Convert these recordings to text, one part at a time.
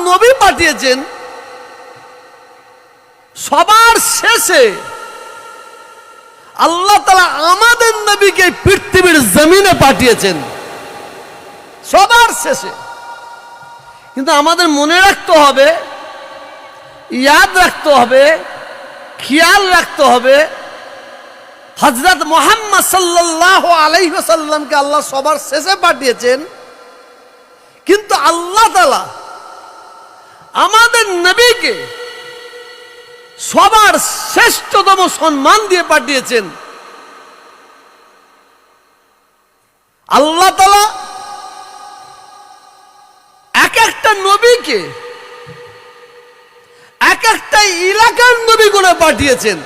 নবী পাঠিয়েছেন, সবার শেষে আল্লাহ তাআলা আমাদের নবীকে পৃথিবীর জমিনে পাঠিয়েছেন সবার শেষে। কিন্তু আমাদের মনে রাখতে হবে, ইয়াদ রাখতে হবে, খেয়াল রাখতে হবে, হযরত মুহাম্মদ সাল্লাল্লাহু আলাইহি ওয়াসাল্লামকে আল্লাহ সবার শেষে পাঠিয়েছেন, কিন্তু আল্লাহ তাআলা আমাদের নবীকে সবার শ্রেষ্ঠতম সম্মান দিয়ে পাঠিয়েছেন। আল্লাহ তাআলা এক একটা নবীকে এক একটা এলাকার নবী করে পাঠিয়েছেন,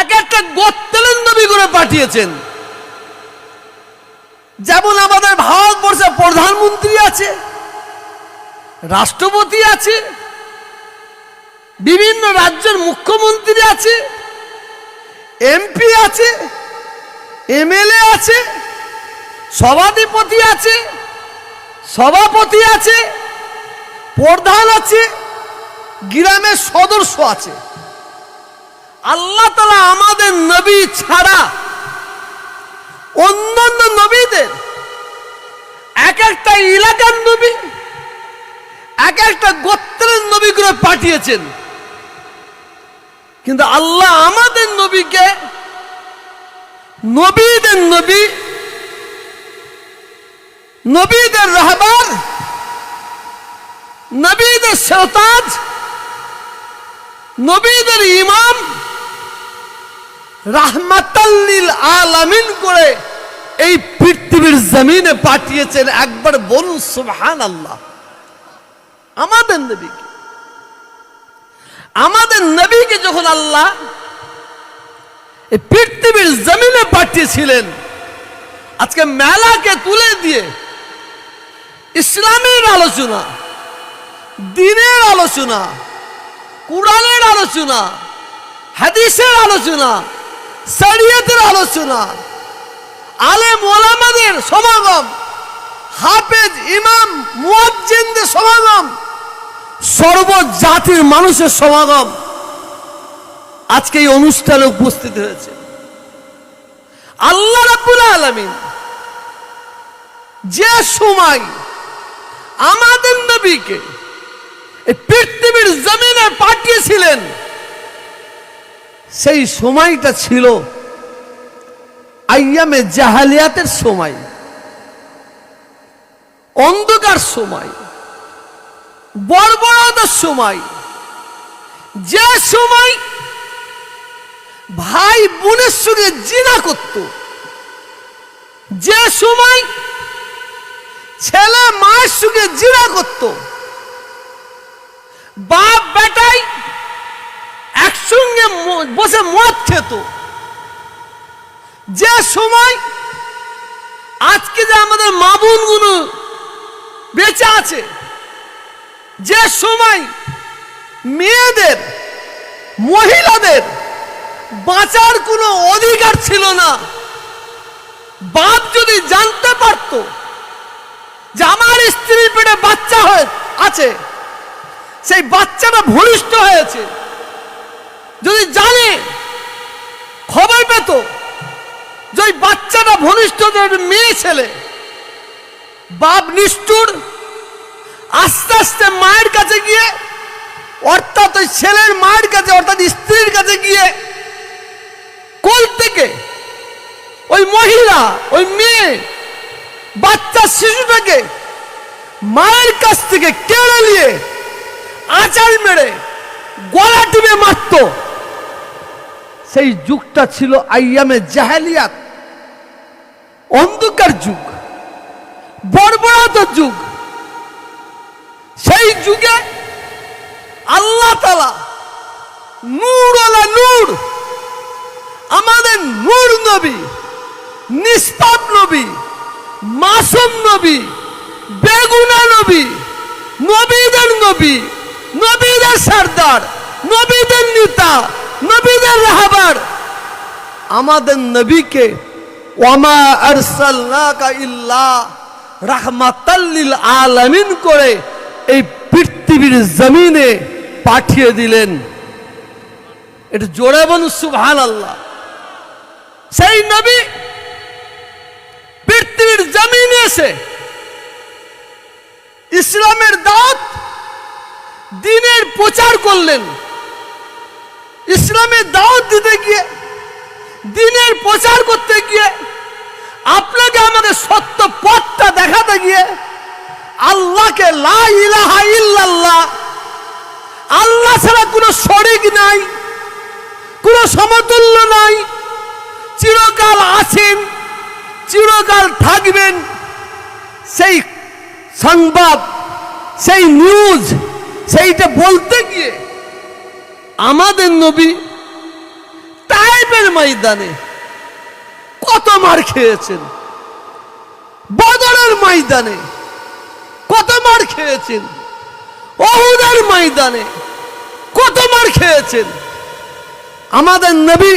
এক একটা গোত্রের নবী করে পাঠিয়েছেন। যেমন আমাদের ভারতবর্ষে প্রধানমন্ত্রী আছে, রাষ্ট্রপতি আছে, বিভিন্ন রাজ্যের মুখ্যমন্ত্রী আছে, এমপি আছে, এমএলএ আছে, সভাধিপতি আছে, সভাপতি আছে, প্রধান আছে, গ্রামের সদস্য আছে। আল্লাহ তাআলা আমাদের নবী ছাড়া অন্যান্য নবীদের এক একটা এলাকার নবী, এক একটা গোত্রের নবী করে পাঠিয়েছেন। কিন্তু আল্লাহ আমাদের নবীকে নবীদের নবী, নবীদের রাহবার, নবীদের সরতাজ, নবীদের ইমাম, রাহমাতাল লিল আলামিন করে এই পৃথিবীর জমিনে পাঠিয়েছেন। একবার বলুন সুবহানাল্লাহ। আমাদের নবীকে যখন আল্লাহ এই পৃথিবীর জমিনে পাঠিয়েছিলেন, আজকে মেলাকে তুলে দিয়ে ইসলামের আলোচনা, দ্বীনের আলোচনা, কুরআনের আলোচনা, হাদিসের আলোচনা, শরীয়তের আলোচনা, আলেম ওলামাদের সমাগম, হাফেজ, ইমাম, মুয়াজ্জিনদের সমাগম, সর্বজাতির মানুষের সমাগম আজকে এই অনুষ্ঠানে উপস্থিত হয়েছে। আল্লাহ রাব্বুল আলামিন যে সময় আমাদের নবীকে এই পৃথিবীর জমিনে পাঠিয়েছিলেন, সেই সময়টা ছিল আইয়ামে জাহালিয়াতের সময়, অন্ধকার সময়, বর্বরতার সময়, যে সময় ভাই বোনের সঙ্গে জিনা করত, যে সময় ছেলে মায়ের সঙ্গে জিনা করত, বাপ বেটাই একসঙ্গে বসে মদ খেত, যে সময় আজকে যে আমাদের মা বোনগুলো বেঁচে আছে, যে সময় মেয়েদের, মহিলাদের বাঁচার কোনো অধিকার ছিল না। বাপ যদি জানতে পারত যে আমার স্ত্রীর পেটে বাচ্চা আছে, সেই বাচ্চাটা ভূমিষ্ঠ হয়েছে, যদি জানে, খবর পেত যে ওই বাচ্চাটা ভূমিষ্ঠ মেয়ে ছেলে, বাপ নিষ্ঠুর আস্তে আস্তে মায়ের কাছে গিয়ে, অর্থাৎ ওই ছেলের মায়ের কাছে, অর্থাৎ স্ত্রীর কাছে গিয়ে কোল থেকে ওই মহিলা, ওই মেয়ে, বাচ্চা শিশুটাকে মায়ের কাছ থেকে কেড়ে নিয়ে আঁচাল মেরে গলা টিপে মারত। সেই যুগটা ছিল আইয়ামে জাহেলিয়াত, অন্ধকার যুগ, বর্বরতার যুগ। সেই যুগে আল্লাহ তাআলা নূর আলা নূর, আমাদের নূর নবী, নিষ্পাপ নবী, মাসুম নবী, বেগুনা নবী, নবীদের নবী, নবীদের সরদার, নবীদের নেতা, নবীদের রাহবার, আমাদের নবীকে ওয়ামা আরসালনাকা ইল্লা রাহমাতাল লিল আলামিন করে এই পৃথিবীর জমিনে পাঠিয়ে দিলেন। এটা জোরে বলুন সুবহানাল্লাহ। সেই নবী পৃথিবীর জমিনে এসে ইসলামের দাওয়াত দ্বীনের প্রচার করলেন। ইসলামের দাওয়াত দিতে গিয়ে, দ্বীনের প্রচার করতে গিয়ে, আপনাকে আমাদের সত্য পথটা দেখাতে গিয়ে আল্লাহকে লা ইলাহা ইল্লাল্লাহ, আল্লাহ ছাড়া কোনো শরীক নাই, কোনো সমতুল্য নাই, চিরকাল আছেন, চিরকাল থাকবেন, সেই সংবাদ, সেই নিউজ, সেইটা বলতে গিয়ে আমাদের নবী তায়েফের ময়দানে কত মার খেয়েছেন, বদরের ময়দানে কত মার খেয়েছেন, উহুদের ময়দানে কত মার খেয়েছেন। আমাদের নবী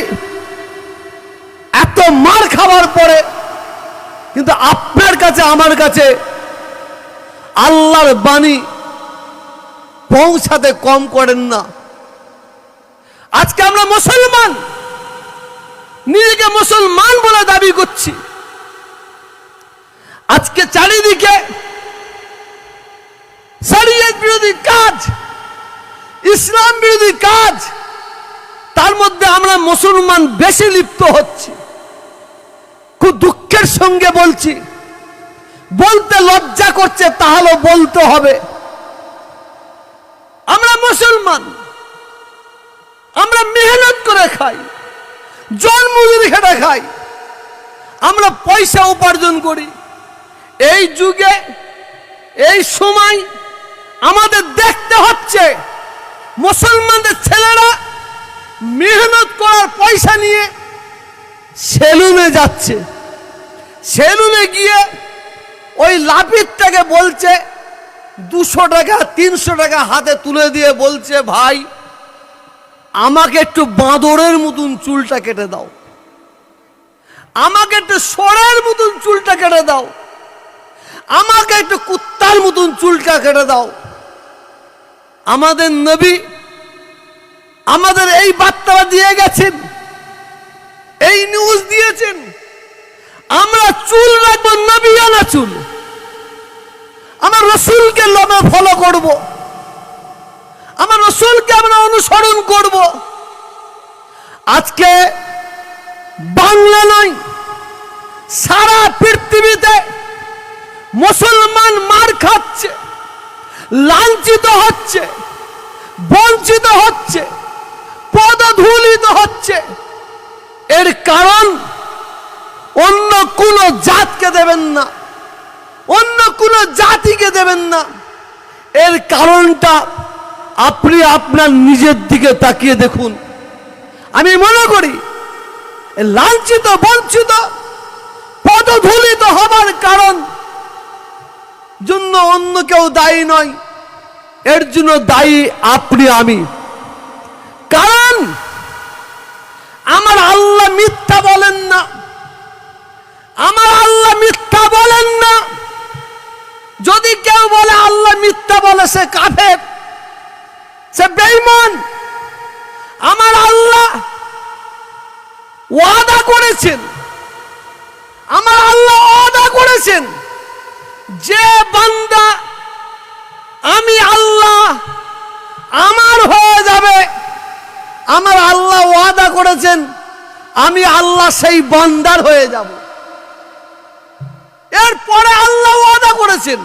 এত মার খাওয়ার পরে কিন্তু আপনার কাছে আমার কাছে আল্লাহর বাণী পৌঁছাতে কম করেন না। আজকে আমরা মুসলমান, নিজেকে মুসলমান বলে দাবি করছি। আজকে চারিদিকে শরীয়ত বিরোধী কাজ, ইসলাম বিরোধী কাজ, তার মধ্যে আমরা মুসলমান বেশি লিপ্ত হচ্ছি। খুব দুঃখের সঙ্গে বলছি, বলতে লজ্জা করছে, তাহলে বলতে হবে। আমরা মুসলমান, আমরা মেহনত করে খাই, জন্মদিন খেটে খাই, আমরা পয়সা উপার্জন করি। এই যুগে, এই সময় আমাদের দেখতে হচ্ছে মুসলমানদের ছেলেরা মেহনত করার পয়সা নিয়ে সেলুনে যাচ্ছে। সেলুনে গিয়ে ওই লাপিতটাকে বলছে 200 টাকা 300 টাকা হাতে তুলে দিয়ে বলছে, ভাই আমাকে একটু বাঁদরের মতন চুলটা কেটে দাও, আমাকে একটু ষোঁড়ের মতন চুলটা কেটে দাও, আমাকে একটু কুত্তার মতন চুলটা কেটে দাও। আমাদের নবী আমাদের এই বার্তা দিয়ে গেছেন, এই নিউজ দিয়েছেন, আমরা চুল রাখবো নবিয়ানা চুল, আমরা রসুলকে আমরা ফলো করব, আমরা রসুলকে আমরা অনুসরণ করব। আজকে বাংলা নয়, সারা পৃথিবীতে মুসলমান মার খাচ্ছে, লাঞ্ছিত হচ্ছে, বঞ্চিত হচ্ছে, পদধূলিত হচ্ছে। এর কারণ অন্য কোন জাতকে দেবেন না, অন্য কোন জাতিকে দেবেন না। এর কারণটা আপনি আপনার নিজের দিকে তাকিয়ে দেখুন। আমি মনে করি লাঞ্ছিত, বঞ্চিত, পদধূলিত হবার কারণ জন্য অন্য কেউ দায়ী নয়, এর জন্য দায়ী আপনি আমি। কারণ আমার আল্লাহ মিথ্যা বলেন না, আমার আল্লাহ মিথ্যা বলেন না। যদি কেউ বলে আল্লাহ মিথ্যা বলে, সে কাফের, সে বেঈমান। আমার আল্লাহ ওয়াদা করেছেন, আমার আল্লাহ ওয়াদা করেছেন, যে বান্দা আমি আল্লাহ আমার হয়ে যাবে, আমার আল্লাহ ওয়াদা করেছেন আমি আল্লাহ সেই বান্দার হয়ে যাব। এরপরে আল্লাহ ওয়াদা করেছেন,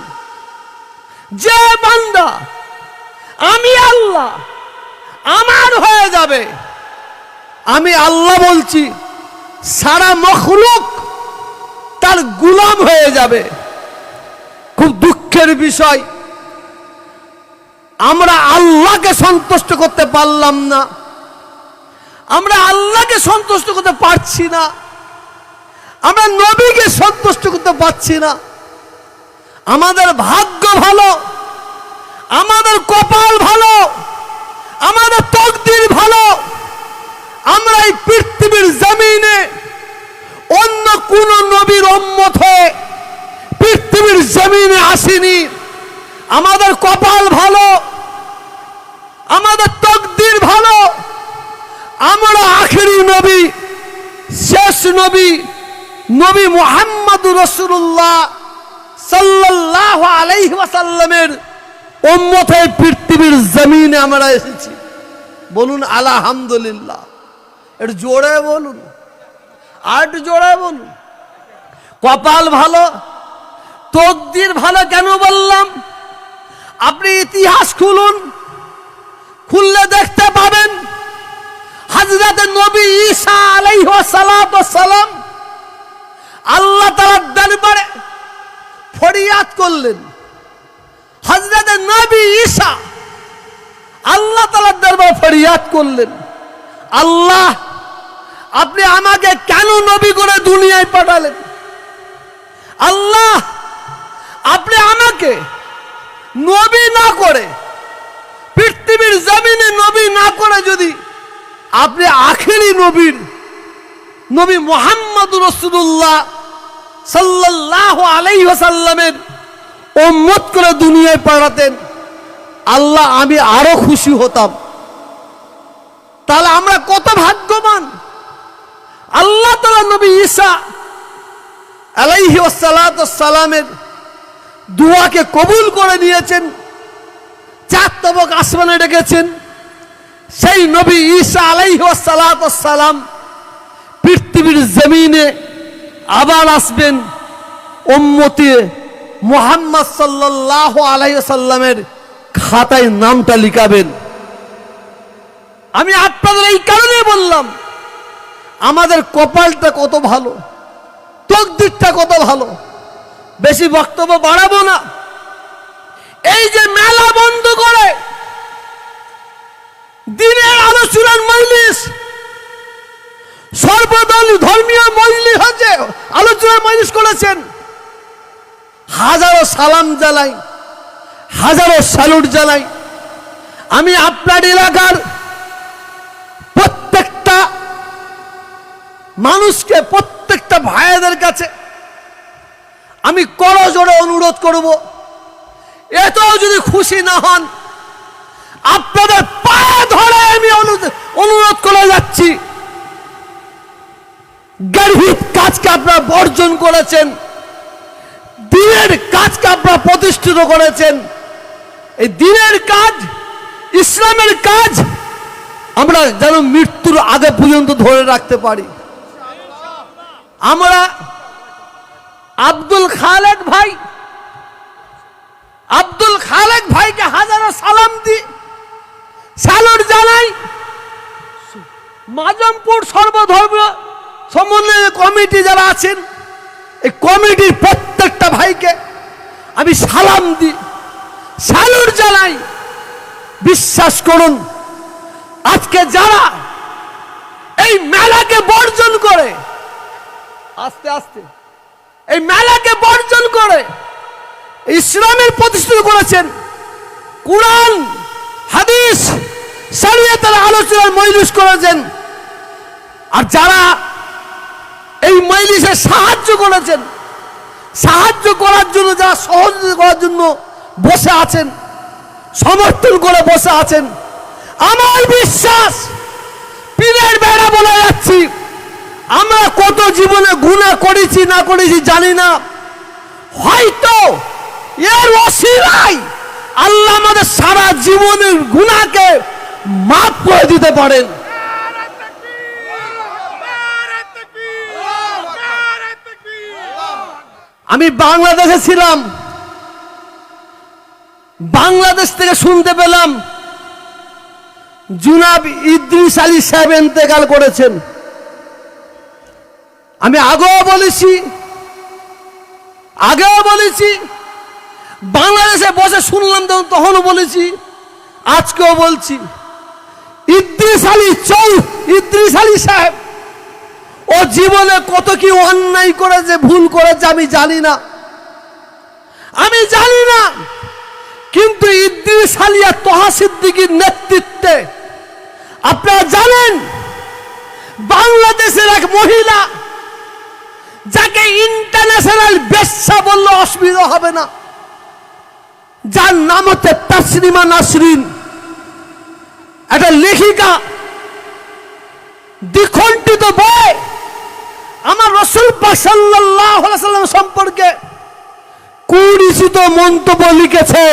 যে বান্দা আমি আল্লাহ আমার হয়ে যাবে, আমি আল্লাহ বলছি সারা মখলুক তার গোলাম হয়ে যাবে। খুব দুঃখের বিষয়, আমরা আল্লাহকে সন্তুষ্ট করতে পারলাম না, আমরা আল্লাহকে সন্তুষ্ট করতে পারছি না, আমরা নবীকে সন্তুষ্ট করতে পারছি না। আমাদের ভাগ্য ভালো, আমাদের কপাল ভালো, আমাদের তকদির ভালো, আমরা এই পৃথিবীর জমিনে অন্য কোন নবীর উম্মত হয়ে পৃথিবীর জমিনে আসিনি। আমাদের কপাল ভালো, আমাদের তকদির ভালো, আমরা আখেরি নবী, শেষ নবী, নবী মুহাম্মদুর রাসূলুল্লাহ সাল্লাল্লাহু আলাইহি ওয়াসাল্লামের উম্মত হয়ে পৃথিবীর জমিনে আমরা এসেছি। বলুন আলহামদুলিল্লাহ। একটু জোরে বলুন, আর একটু জোরে বলুন। কপাল ভালো, তকদির ভালো কেন বললাম? আপনি ইতিহাস খুলুন, খুললে দেখতে পাবেন হযরত নবী ঈসা আলাইহিস সালাম আল্লাহ তাআলার দরবারে ফরিয়াদ করলেন। হযরত নবী ঈসা আল্লাহ তাআলার দরবারে ফরিয়াদ করলেন, আল্লাহ আপনি আমাকে কেন নবী করে দুনিয়ায় পাঠালেন? আল্লাহ আপনি আমাকে নবী না করে, পৃথিবীর জমিনে নবী না করে যদি আপনি আখেরি নবীর, নবী মুহাম্মদুর রাসূলুল্লাহ সাল্লাল্লাহু আলাইহি ওয়াসাল্লামের উম্মত করে দুনিয়ায় পাঠাতেন, আল্লাহ আমি আরো খুশি হতাম। তাহলে আমরা কত ভাগ্যবান। আল্লাহ তাআলা নবী ঈসা আলাইহিস সালামের দুয়াকে কবুল করে নিয়েছেন, চার তবক আসমানে রেখেছেন। সেই নবী ঈসা আলাইহিস সালাম পৃথিবীর জমিনে আবার আসবেন, উম্মতে মুহাম্মদ সাল্লাল্লাহু আলাইহি ওয়াসাল্লামের খাতায় নামটা লিখাবেন। আমি আপনাদের এই কারণে বললাম আমাদের কপালটা কত ভালো, তকদিরটা কত ভালো। বেশি বক্তব্য বাড়াবো না। এই যে মেলা বন্ধ করে দিনের আলোচনার মজলিস, সর্বদল ধর্মীয় মজলিস হচ্ছে, আলোচনার মজলিস করেছেন, হাজারো সালাম জানাই, হাজারো স্যালুট জানাই। আমি আপনার এলাকার প্রত্যেকটা মানুষকে, প্রত্যেকটা ভাইদের কাছে আমি করজোড়ে অনুরোধ করব, এতেও যদি খুশি না হন আপনাদের পায়ে ধরে আমি অনুরোধ করে যাচ্ছি, গর্হিত কাজকে আপনারা বর্জন করেছেন, দিনের কাজকে আপনারা প্রতিষ্ঠিত করেছেন। এই দিনের কাজ, ইসলামের কাজ আমরা যেন মৃত্যুর আগে পর্যন্ত ধরে রাখতে পারি। আমরা আব্দুল খালেক ভাইকে হাজারো সালাম দিই, স্যালুট জানাই। মাজমপুর সর্বধর্ম সমন্বয় কমিটি যারা আছেন, এই কমিটির প্রত্যেকটা ভাইকে আমি সালাম দিই, স্যালুট জানাই। বিশ্বাস করুন, আজকে যারা এই মেলাকে বর্জন করে, আস্তে আস্তে এই মেলাকে বর্জন করে ইসলামের প্রতিষ্ঠিত করেছেন, কুরআন হাদিস শরীয়তের আলোচনার মজলিস করেছেন, আর যারা এই মজলিসে সাহায্য করেছেন, সাহায্য করার জন্য, যারা সহযোগিতা করার জন্য বসে আছেন, সমর্থন করে বসে আছেন, আমার বিশ্বাস, পীরের বেড়া বলে যাচ্ছি, আমরা কত জীবনে গুনাহ করেছি না করেছি জানি না, হয়তো এর ওসিলায় আল্লাহ আমাদের সারা জীবনের গুনাহকে মাফ করে দিতে পারেন। আমি বাংলাদেশে ছিলাম, বাংলাদেশ থেকে শুনতে পেলাম জনাব ইদ্রিস আলী সাহেব ইন্তেকাল করেছেন। আমি আগেও বলেছি, বাংলাদেশে বসে শুনলাম তখনও বলেছি, আজকেও বলছি, ইদ্রিস আলী সাহেব ও জীবনে কত কি অন্যায় করেছে, ভুল করেছে আমি জানি না, কিন্তু ইদ্রিস আলী আর তোহা সিদ্দিকীর নেতৃত্বে আপনারা জানেন, বাংলাদেশের এক মহিলা যাকে ইন্টারন্যাশনাল বেশ্যা বললে অসুবিধা হবে না, যার নাম হচ্ছে তাসলিমা নাসরিন, একটা লেখিকা, দ্বিখণ্ডিত বই আমার রাসূল পাক সাল্লাল্লাহু আলাইহি ওয়াসাল্লাম সম্পর্কে কুরুচিত মন্তব্য লিখেছে।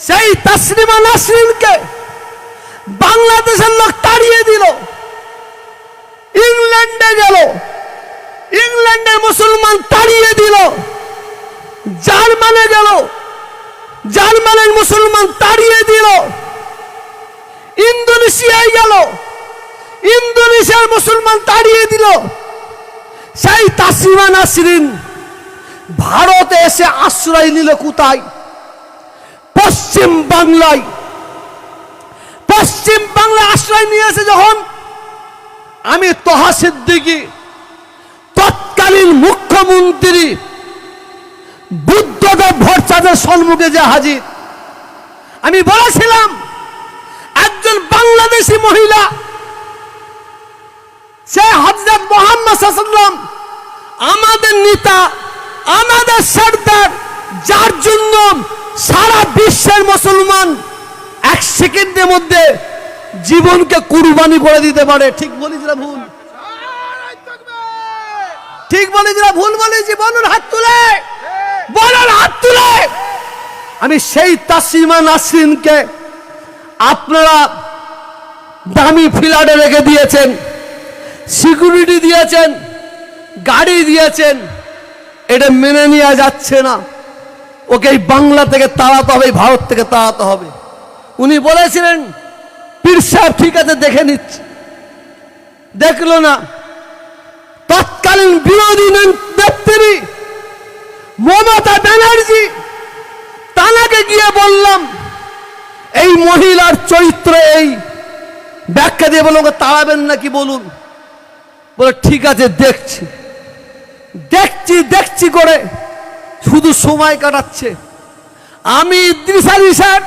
সেই তাসলিমা নাসরিনকে বাংলাদেশের লোক তাড়িয়ে দিল, ইংল্যান্ডে গেল, ইংল্যান্ডের মুসলমান তাড়িয়ে দিল, জার্মানে গেল, জার্মানের মুসলমান তাড়িয়ে দিল, ইন্দোনেশিয়ায় গেল, ইন্দোনেশিয়ার মুসলমান তাড়িয়ে দিল। সেই তাসলিমা নাসরিন ভারতে এসে আশ্রয় নিল কোথায়? পশ্চিম বাংলায়। পশ্চিম বাংলায় আশ্রয় নিয়েছে যখন, আমি তোহা সিদ্দিকী তৎকালীন মুখ্যমন্ত্রী বুদ্ধদেব ভট্টাচার্যের সম্মুখে যে হাজির, আমি বলেছিলাম একজন বাংলাদেশি মহিলা, সে হযরত মুহাম্মদ সাল্লাল্লাহু আলাইহি ওয়াসাল্লাম আমাদের নেতা, আমাদের সরদার, যার জন্য সারা বিশ্বের মুসলমান এক সেকেন্ডের মধ্যে জীবনকে কুরবানি করে দিতে পারে। ঠিক বলেছি না ভুল? ঠিক বলেছি না ভুল বলেছি? বলুন হাত তুলে, বলুন হাত তুলে। আমি সেই তাসলিমা নাসরিনকে আপনারা দামি ফ্ল্যাটে রেখে দিয়েছেন, সিকিউরিটি দিয়েছেন, গাড়ি দিয়েছেন, এটা মেনে নেওয়া যাচ্ছে না। ওকে এই বাংলা থেকে তাড়াতে হবে, ভারত থেকে তাড়াতে হবে। উনি বলেছিলেন পীর সাহেব ঠিক আছে দেখে নিচ্ছে, দেখলো না। তৎকালীন বিরোধী নেত্রী মমতা ব্যানার্জি, তানাকে গিয়ে বললাম এই মহিলার চরিত্র এই, ব্যাখ্যা দিয়ে বললাম ওকে তাড়াবেন নাকি বলুন। বলে ঠিক আছে দেখছি। দেখছি দেখছি করে শুধু সময় কাটাচ্ছে। আমি ইদ্রিস আলী সাহেব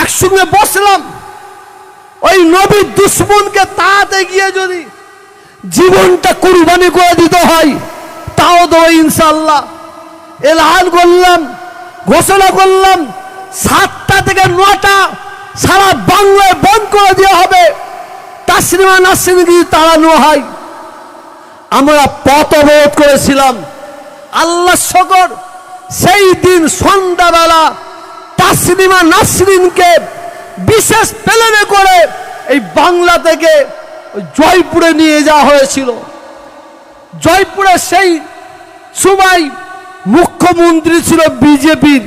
একসঙ্গে বসলাম, ওই নবীর দুশ্মনকে তাড়াতে গিয়ে যদি জীবনটা কুরবানি করে দিতে হয় তাও দেবো ইনশাআল্লাহ। এলান করলাম, ঘোষণা করলাম 7টা থেকে 9টা সারা বাংলায় বন্ধ করে দেওয়া হবে। তাসলিমা নাসরিন যদি তাড়ানো হয়। আমরা পথ অবরোধ করেছিলাম। আল্লাহ শকর, সেই দিন সন্ধ্যাবেলা তাসলিমা নাসরিনকে বিশেষ প্লেনে করে এই বাংলা থেকে জয়পুরে নিয়ে যাওয়া হয়েছিল। জয়পুরে সেই সময় মুখ্যমন্ত্রী ছিল বিজেপির।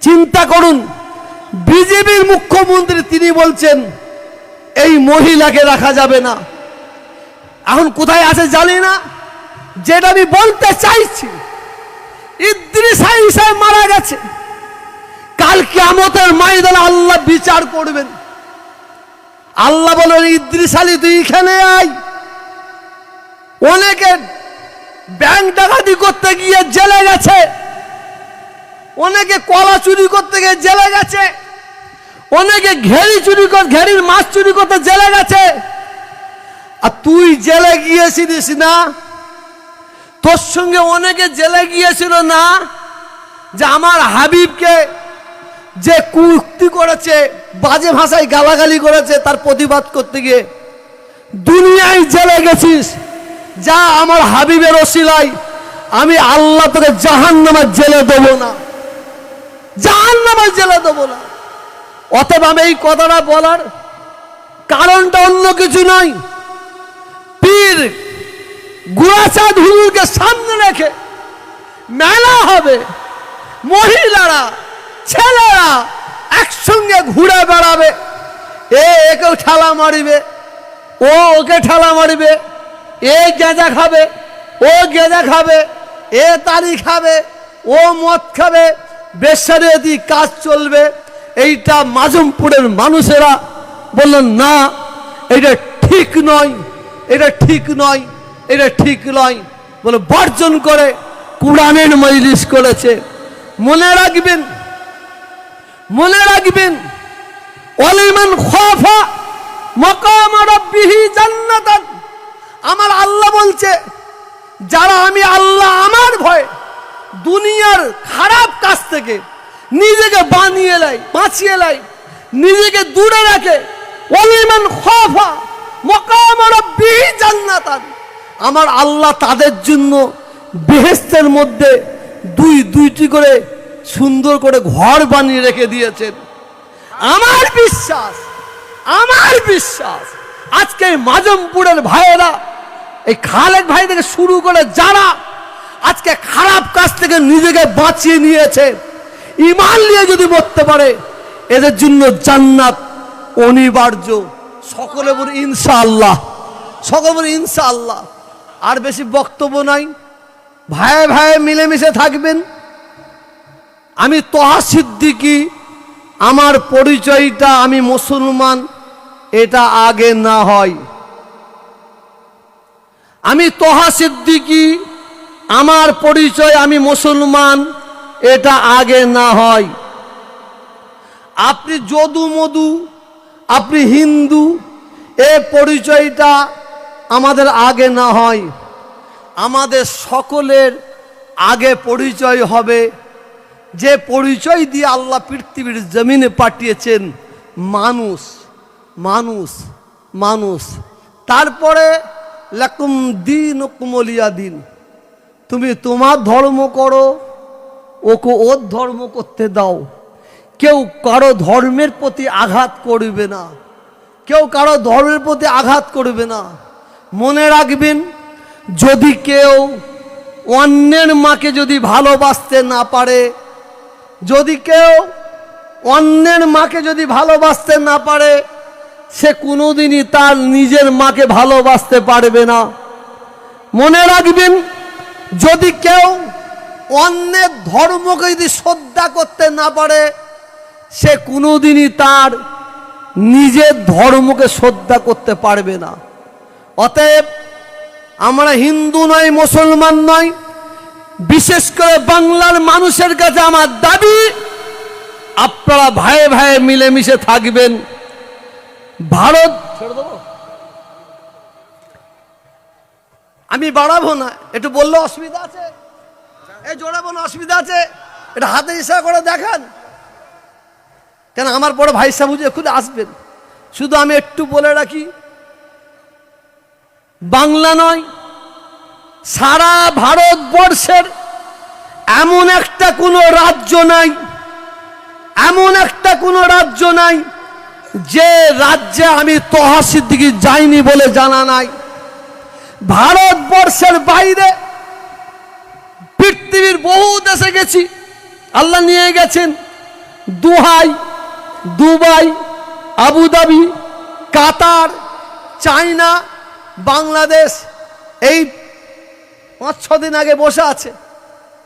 চিন্তা করুন, বিজেপির মুখ্যমন্ত্রী, তিনি বলছেন এই মহিলাকে রাখা যাবে না। এখন কোথায় আছে জানি না। যেটা আমি বলতে চাইছি, ইদ্রিস আলী সাহেব মারা গেছে, কাল কিয়ামতের ময়দানে আল্লাহ বিচার করবেন। আল্লাহ বলেন ইদ্রিস আলী তুই এখানে আয়। অনেকে ব্যাংক ডাকাতি করতে গিয়ে জেলে গেছে, অনেকে কলা চুরি করতে গিয়ে জেলে গেছে, অনেকে ঘেরির মাছ চুরি করতে জেলে গেছে। আর তুই জেলে গিয়েছিলিস না? তোর সঙ্গে অনেকে জেলে গিয়েছিল না? যে আমার হাবিবকে যে কুক্তি করেছে, বাজে ভাষায় গালাগালি করেছে, তার প্রতিবাদ করতে গিয়ে দুনিয়ায় জেলে গেছিস। যা আমার হাবিবের ওসিলায় আমি আল্লাহ তোকে জাহান্নামের জেলে দেবো না, জাহান্নামের জেলে দেবো না। অতএব আমি এই কথাটা বলার কারণটা অন্য কিছু নয়। পীর গুরাচাঁদ হুজুরকে সামনে রেখে মেলা হবে, মহিলারা ছেলেরা একসঙ্গে ঘুরে বেড়াবে। একেও ঠেলা মারিবে, ও ওকে ঠেলা মারিবে, এ গেঁজা খাবে, ও গেঁজা খাবে, এ তারি খাবে, ও মদ খাবে, বেশারেদি কাজ চলবে। এইটা মাজুমপুরের মানুষেরা বললেন না, এটা ঠিক নয়, এটা ঠিক নয়, এটা ঠিক নয় বলে বর্জন করে কুরআনের মজলিস করেছে। মনে রাখবেন, মনে রাখবেন, ওয়ালিমান খাফা মাকাম রাব্বিহি জান্নাতান। আমার আল্লাহ বলছে, যারা আমি আল্লাহ আমার ভয় দুনিয়ার খারাপ কাজ থেকে নিজেকে বাঁচিয়ে নেয়, নিজেকে দূরে রাখে। ওয়ালিমান খাফা মাকাম রাব্বিহি জান্নাতান, আমার আল্লাহ তাদের জন্য বেহেশতের মধ্যে দুইটি করে সুন্দর করে ঘর বানিয়ে রেখে দিয়েছেন। আমার বিশ্বাস আজকে এই মাজমপুরের ভাইয়েরা, এই খালেক ভাই থেকে শুরু করে যারা আজকে খারাপ কাজ থেকে নিজেকে বাঁচিয়ে নিয়েছে, ঈমান নিয়ে যদি মরতে পারে এদের জন্য জান্নাত অনিবার্য। সকলে বলি ইনশাআল্লাহ, সকলে বলি ইনশাআল্লাহ। আর বেশি বক্তব্য নাই, ভাই ভাই মিলেমিশে থাকবেন। আমি তোহা সিদ্দিকী, আমার পরিচয়টা আমি মুসলমান এটা আগে না হয়। আমি তোহা সিদ্দিকী, আমার পরিচয় আমি মুসলমান এটা আগে না হয়। আপনি যদু মধু, আপনি হিন্দু, এ পরিচয়টা আমাদের আগে না হয়। আমাদের সকলের আগে পরিচয় হবে যে পরিচয় দিয়ে আল্লাহ পৃথিবীর জমিনে পাঠিয়েছেন, মানুষ মানুষ মানুষ। তারপরে লাকুম দীনুকুম ওয়ালিয়া দিন, তুমি তোমার ধর্ম করো, ওকে ওর ধর্ম করতে দাও। কেউ কারো ধর্মের প্রতি আঘাত করবে না, কেউ কারো ধর্মের প্রতি আঘাত করবে না। মনে রাখবেন, যদি কেউ অন্যের মাকে যদি ভালোবাসতে না পারে, যদি কেউ অন্যের মাকে যদি ভালোবাসতে না পারে, সে কোনোদিনই তার নিজের মাকে ভালোবাসতে পারবে না। মনে রাখবেন, যদি কেউ অন্যের ধর্মকে যদি শ্রদ্ধা করতে না পারে, সে কোনোদিনই তার নিজের ধর্মকে শ্রদ্ধা করতে পারবে না। অতএব আমরা হিন্দু নয়, মুসলমান নয়, বিশেষ করে বাংলার মানুষের কাছে আমার দাবি, আপনারা ভাই ভাই মিলেমিশে থাকবেন। ভারত ছেড়ে দেবো, আমি বাড়াবো না, একটু বললে অসুবিধা আছে? এই জোড়াবো না, অসুবিধা আছে? এটা হাতে ইশারা করে দেখান, কেন আমার পরে ভাই সাহেব খুলে আসবেন। শুধু আমি একটু বলে রাখি, বাংলা নয়, সারা ভারতবর্ষের এমন একটা কোনো রাজ্য নাই, এমন একটা কোনো রাজ্য নাই যে রাজ্যে আমি তোহা সিদ্দিকী যাইনি বলে জানা নাই। ভারতবর্ষের বাইরে পৃথিবীর বহু দেশে গেছি, আল্লাহ নিয়ে গেছেন। দুহাই, দুবাই, আবুধাবি, কাতার, চায়না, বাংলাদেশ। এই 5-6 দিন আগে বসে আছে,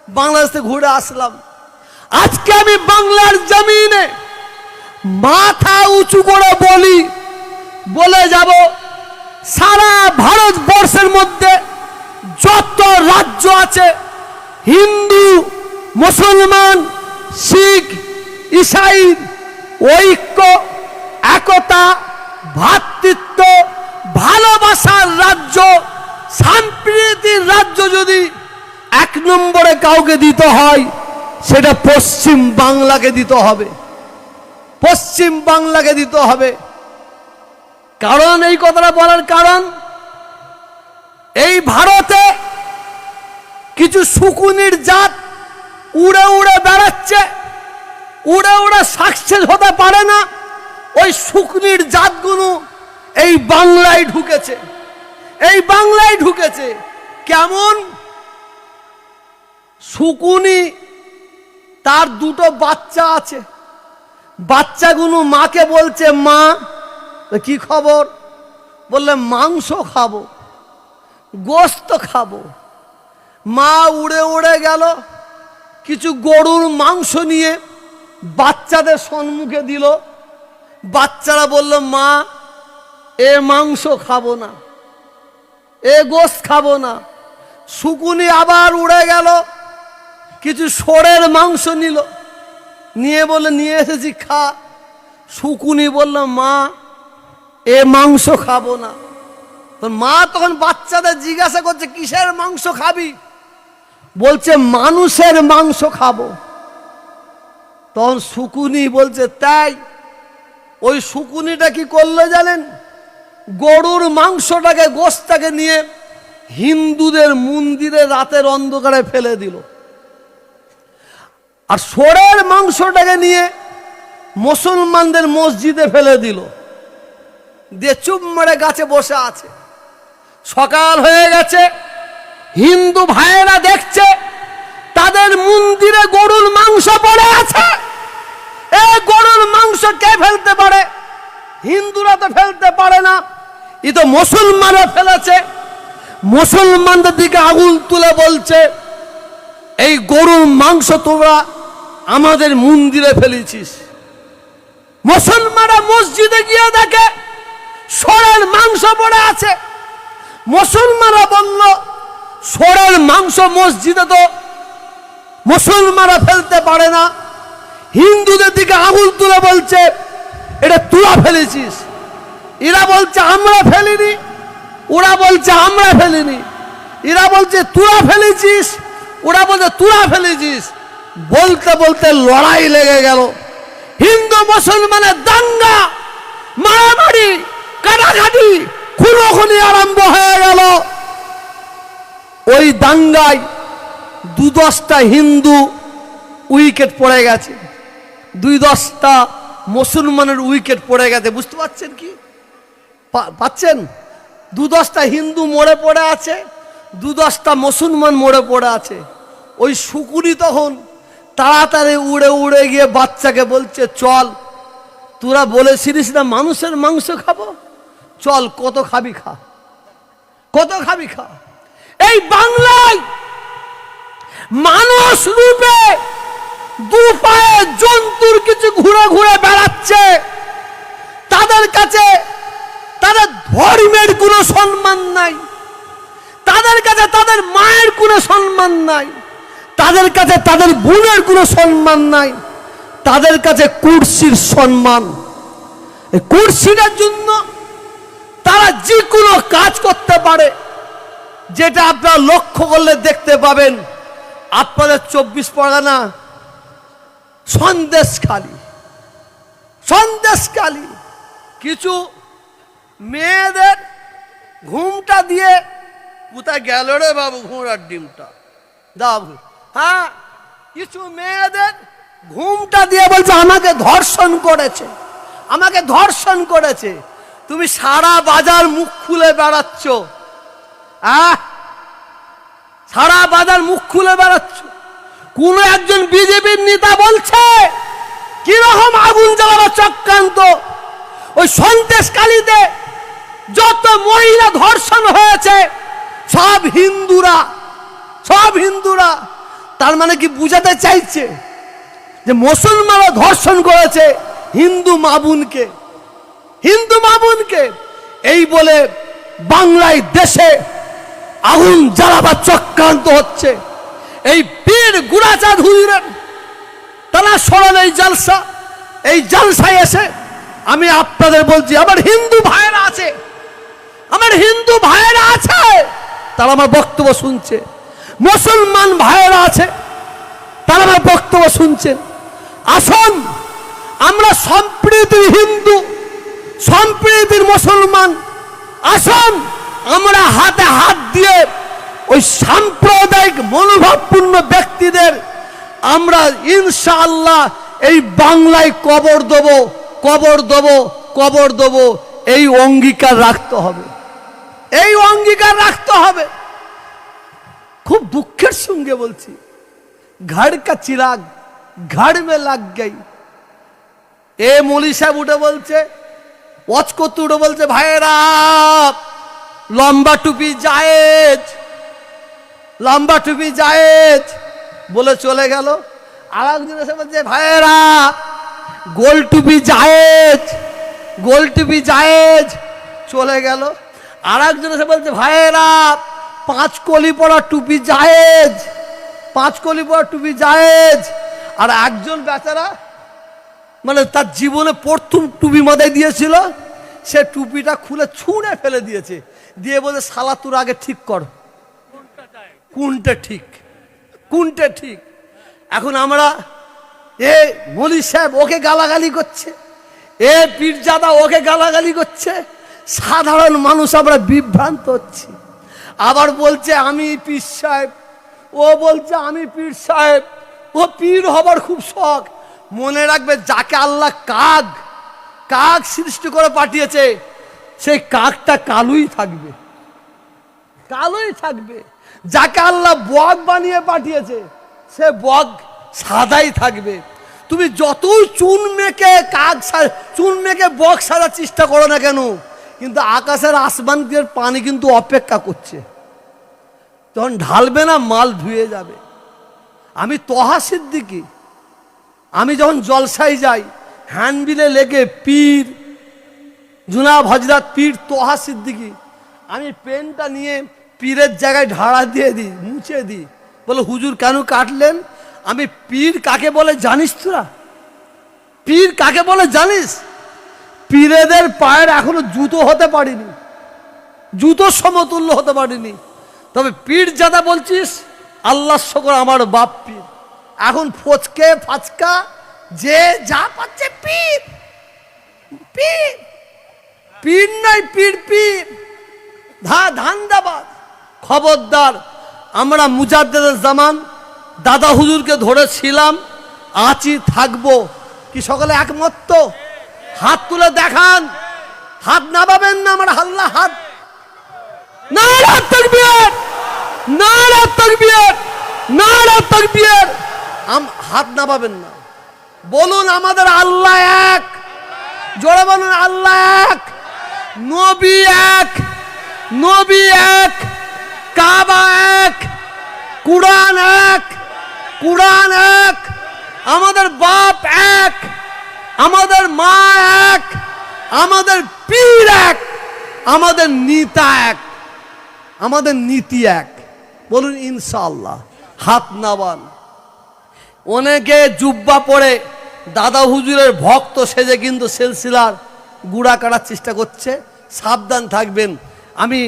বাংলাদেশ থেকে ঘুরে আসলাম। আজকে আমি বাংলার জমিনে মাথা উঁচু করে বলে যাব, সারা ভারতবর্ষের মধ্যে যত রাজ্য আছে, হিন্দু, মুসলমান, শিখ, ঈসাই, ঐক্য, একতা, ভ্রাতৃত্ব, ভালোবাসার রাজ্য, সম্প্রীতির রাজ্য যদি 1 নম্বরে কাউকে দিতে হয়, সেটা পশ্চিম বাংলাকে দিতে হবে, পশ্চিম বাংলাকে দিতে হবে। কারণ এই কথাটা বলার কারণ, এই ভারতে কিছু শকুনির জাত উড়ে উড়ে বেড়াচ্ছে, উড়ে উড়ে সাকসেস হতে পারে না। ওই শকুনির জাতগুলো এই বাংলায় ঢুকেছে, এই বাংলায় ঢুকেছে। কেমন? শকুনি, তার 2টো বাচ্চা আছে, বাচ্চাগুলো মাকে বলছে, মা কি খবর? বললে মাংস খাবো, গোস্ত খাবো। মা উড়ে উড়ে গেল, কিছু গরুর মাংস নিয়ে বাচ্চাদের সম্মুখে দিল। বাচ্চারা বলল, মা এ মাংস খাবো না, এ গোস্ত খাবো না। শকুনি আবার উড়ে গেল, কিছু ষোঁড়ের মাংস নিল, নিয়ে বললে, নিয়ে এসেছি খা। শকুনি বলল, মা এ মাংস খাবো না। তো মা তখন বাচ্চাদের জিজ্ঞাসা করছে, কিসের মাংস খাবি? বলছে মানুষের মাংস খাবো। তখন শুকুনি বলছে তাই? ওই শুকুনিটা কি করলো জানেন? গরুর মাংসটাকে, গোশটাকে নিয়ে হিন্দুদের মন্দিরে রাতের অন্ধকারে ফেলে দিল, আর ষোঁড়ের মাংসটাকে নিয়ে মুসলমানদের মসজিদে ফেলে দিল, দিয়ে চুপ মেরে গাছে বসে আছে। সকাল হয়ে গেছে, হিন্দু ভাইয়েরা দেখছে তাদের মন্দিরে গরুর মাংস পড়ে আছে। এই গরুর মাংস কে ফেলতে পারে? হিন্দুরা তো ফেলতে পারে না, এ তো মুসলমানরা ফেলেছে। মুসলমানদের দিকে আঙুল তুলে বলছে এই গরুর মাংস তোমরা আমাদের মন্দিরে ফেলেছিস। মুসলমানরা মসজিদে গিয়ে দেখে ষোঁড়ের মাংস পড়ে আছে। মুসলমানরা বলল ষোঁড়ের মাংস মসজিদে তো মুসলমানরা ফেলতে পারে না। হিন্দুদের দিকে আঙুল তুলে বলছে এটা তোরা ফেলেছিস। এরা বলছে আমরা ফেলিনি, ওরা বলছে আমরা ফেলিনি। এরা বলছে তোরা ফেলেছিস, ওরা বলছে তোরা ফেলেছিস। বলতে বলতে লড়াই লেগে গেল। হিন্দু মুসলমানের দাঙ্গা, মারামারি, কাটাকাটি, খুনোখুনি আরম্ভ হয়ে গেল। ওই দাঙ্গায় 2-10টা হিন্দু উইকেট পড়ে গেছে, 2-10টা মুসলমানের উইকেট পড়ে গেছে। বুঝতে পারছেন কি পাচ্ছেন? 2-10টা হিন্দু মরে পড়ে আছে, 2-10টা মুসলমান মরে পড়ে আছে। ওই শুকুনি তখন তাড়াতাড়ি উড়ে উড়ে গিয়ে বাচ্চাকে বলছে চল, তোরা বলেছিলিস না মানুষের মাংস খাবো, চল কত খাবি খা, কত খাবি খা। এই বাংলায় মানুষ রূপে দু পায়ে জন্তুর কিছু ঘুরে ঘুরে বেড়াচ্ছে। তাদের কাছে তাদের ধর্মের কোনো সম্মান নাই, তাদের কাছে তাদের মায়ের কোনো সম্মান নাই, তাদের কাছে তাদের বোনের কোনো সম্মান নাই, তাদের কাছে কুরসির সম্মান। এই কুরসিটার জন্য তারা যে কোনো কাজ করতে পারে, যেটা আপনারা লক্ষ্য করলে দেখতে পাবেন। আপনাদের 24 পরগনা সন্দেশখালী কিছু মেয়েদের ঘুমটা দিয়ে, কোথায় গেল রে বাবু ঘোড়ার ডিমটা দাও। হ্যাঁ, কিছু মেয়েদের ঘুমটা দিয়ে বলছে আমাকে ধর্ষণ করেছে, আমাকে ধর্ষণ করেছে। তুমি সারা বাজার মুখ খুলে বেড়াচ্ছ, সারা বাজার মুখ খুলে বেড়াচ্ছ। কোন একজন বিজেপির নেতা বলছে কিরকম আগুন জ্বালাবার চক্রান্ত। ওই সন্দেশখালীতে যত মহিলা ধর্ষণ হয়েছে সব হিন্দুরা, সব হিন্দুরা। তার মানে কি বুঝাতে চাইছে যে মুসলমানরা ধর্ষণ করেছে হিন্দু মা বোনকে, হিন্দু মা বোনকে। এই বলে বাংলায় দেশে আগুন জ্বালাবার চক্রান্ত হচ্ছে। এই পীর গুরাচাঁদ হুজুরের তারা সরল এই জলসা, এই জলসায় এসে আমি আপনাদের বলছি, আমার হিন্দু ভাইয়েরা আছে, আমার হিন্দু ভাইয়েরা আছে, তারা আমার বক্তব্য শুনছে। মুসলমান ভাইয়েরা আছে, তারা আমার বক্তব্য শুনছেন। আসুন আমরা সম্প্রীতির হিন্দু, সম্প্রীতির মুসলমান, আসুন আমরা হাতে হাত দিয়ে ওই সাম্প্রদায়িক মনোভাবপূর্ণ ব্যক্তিদের আমরা ইনশাআল্লাহ এই বাংলায় কবর দেব, কবর দেব, কবর দেব। এই অঙ্গীকার রাখতে হবে, এই অঙ্গীকার রাখতে হবে। খুব দুঃখের সঙ্গে বলছি, ঘর কা চিরাগ ঘর মে লাগ গই। এ মৌলী সাহেব উঠে বলছে, ওয়াজ করতে উঠে বলছে ভাইয়েরা লম্বা টুপি জায়েজ, লম্বা টুপি জায়েজ বলে চলে গেল। আর একজন এসে বলছে ভাইয়েরা গোল টুপি জায়েজ, গোল টুপি জায়েজ, চলে গেল। আর একজন এসে বলছে ভাইয়েরা 5 কলি পড়া টুপি জায়েজ, 5 কলি পড়া টুপি জায়েজ। আর একজন বেচারা মানে তার জীবনে প্রথম টুপি মাথায় দিয়েছিল, সে টুপিটা খুলে ছুঁড়ে ফেলে দিয়েছে, দিয়ে বলে শালা তোর আগে ঠিক কর কোনটা ঠিক। কোনটা ঠিক? এখন আমরা এ মলি সাহেব ওকে গালাগালি করছে, এ পীরজাদা ওকে গালাগালি করছে, সাধারণ মানুষ আমরা বিভ্রান্ত হচ্ছি। আবার বলছে আমি পীর সাহেব, ও বলছে আমি পীর সাহেব, ও পীর হবার খুব শখ। মনে রাখবে যাকে আল্লাহ কাক কাক সৃষ্টি করে পাঠিয়েছে সেই কাকটা কালোই থাকবে, কালোই থাকবে। যাকে আল্লাহ বক বানিয়ে পাঠিয়েছে সে বক সাদাই থাকবে। তুমি যতই চুন মেখে চুন মেখে বক সাজার চেষ্টা করো না কেন, কিন্তু আকাশের আসমানের পানি কিন্তু অপেক্ষা করছে, যখন ঢালবে না মাল ধুয়ে যাবে। আমি তহা সিদ্দিকী, আমি যখন জলসায় যাই হ্যান্ডবিলে লেগে পীর জুনাব হযরত পীর তহা সিদ্দিকী, আমি পেনটা নিয়ে পীরের জায়গায় ঢাড়া দিয়ে দিই, মুছে দিই। বলে হুজুর কেন কাটলেন? আমি পীর কাকে বলে জানিস তোরা? পীর কাকে বলে জানিস? পীরেদের পায়ের এখনো জুতো হতে পারিনি, জুতো সমতুল্য হতে পারিনি। তবে পীর যাদা বলছিস আল্লাহ শকর আমার বাপ পীর। এখন ফচকে ফাচকা যে যা পাচ্ছে পীর পীর, পীর নাই পীর পীর ধান্দাবাদ। খবরদার, আমরা মুজাদ্দেদের জামান দাদা হুজুরকে ধরেছিলাম, আছি থাকবো। কি সকলে একমত তো? হাত তুলে দেখান, হাত নামাবেন না আমার আল্লাহ হাত। নারা তাকবীর, নারা তাকবীর, নারা তাকবীর। হাত নামাবেন না। বলুন আমাদের আল্লাহ এক, জোরে বলুন আল্লাহ এক, নবী এক, নবী এক, কাবা এক, কুরআন এক, কুরআন এক, আমাদের বাপ এক, আমাদের মা এক, আমাদের পীর এক, আমাদের নেতা এক, আমাদের নীতি এক। বলুন ইনশাআল্লাহ। হাত নামান। অনেকে জুব্বা পরে দাদা হুজুরের ভক্ত সেজে কিন্তু সিলসিলার গুড়া কাটার চেষ্টা করছে, সাবধান থাকবেন। আমি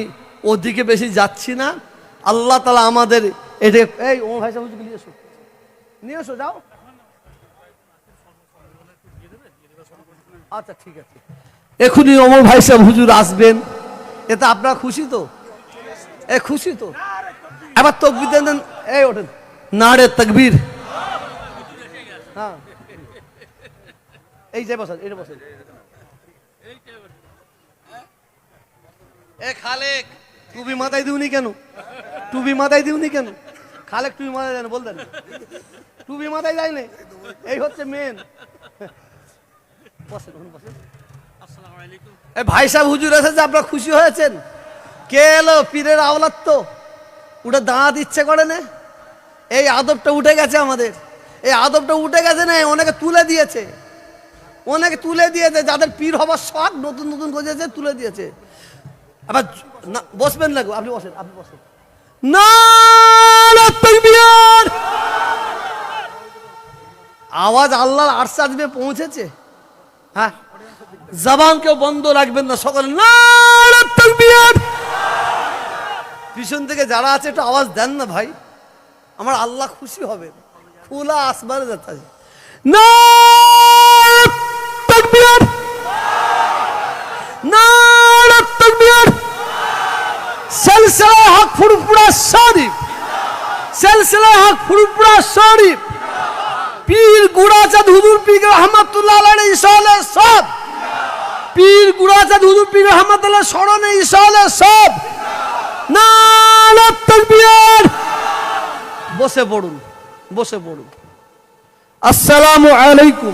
ওদিকে বেশি যাচ্ছি না। আল্লাহ তাআলা আমাদের এটা এই ও ভাই সাহেব হুজুরকে নিয়ে এসো, নিয়ে এসো, যাও। আচ্ছা ঠিক আছে, এখনই ওমর ভাই সাহেব হুজুর আসবেন। এতে আপনারা খুশি তো? এ খুশি তো? এবার তাকবীর দেন, এই ওঠেন, নারে তাকবীর। হ্যাঁ এই যে বসেন, এটা বসেন। এ খালেক টুপি মাথায় দিউনি কেন? টুপি মাথায় দিউনি কেন? খালেক টুপি মাথায় দেন, বলতেন টুপি মাথায় যায় না, এই হচ্ছে মেন। বসেন বসেন। এই ভাই সাহেব হুজুর এসেছে, আপনারা খুশি হয়েছেন? কে এলো? পীরের আওলাদ তো, উঠে দাঁড়াতে ইচ্ছে করে না। এই আদবটা উঠে গেছে আমাদের, এই আদবটা উঠে গেছে না। অনেকে তুলে দিয়েছে, অনেকে তুলে দিয়েছে, যাদের পীর হবার শখ নতুন নতুন করেছে তুলে দিয়েছে। আবার বসবেন না, আপনি বসেন, আপনি বসেন। নারে তাকবীর। আওয়াজ আল্লাহর আরশ আজমে পৌঁছেছে। হ্যাঁ, জবানকেও বন্ধ রাখবেন না, সকলে নারে তাকবীর। পিছন থেকে যারা আছে একটু আওয়াজ দেন না ভাই, আমার আল্লাহ খুশি হবে। খোলা আসমানে যাচ্ছে। নারে তাকবীর, নারে তাকবীর। সিলসিলা হক ফুরফুরা শরীফ, সিলসিলা হক ফুরফুরা শরীফ, পীর গুড়াচাঁদ হুজুর পীর রহমাতুল্লাহ আলাইহি ইসালে সব, পীর গুড়াচাঁদ হুজুর পীর রহমাতুল্লাহ স্মরণে ইসালে সব। নারে তাকবীর। বসে পড়ুন, বসে পড়ুন। আসসালামু আলাইকুম।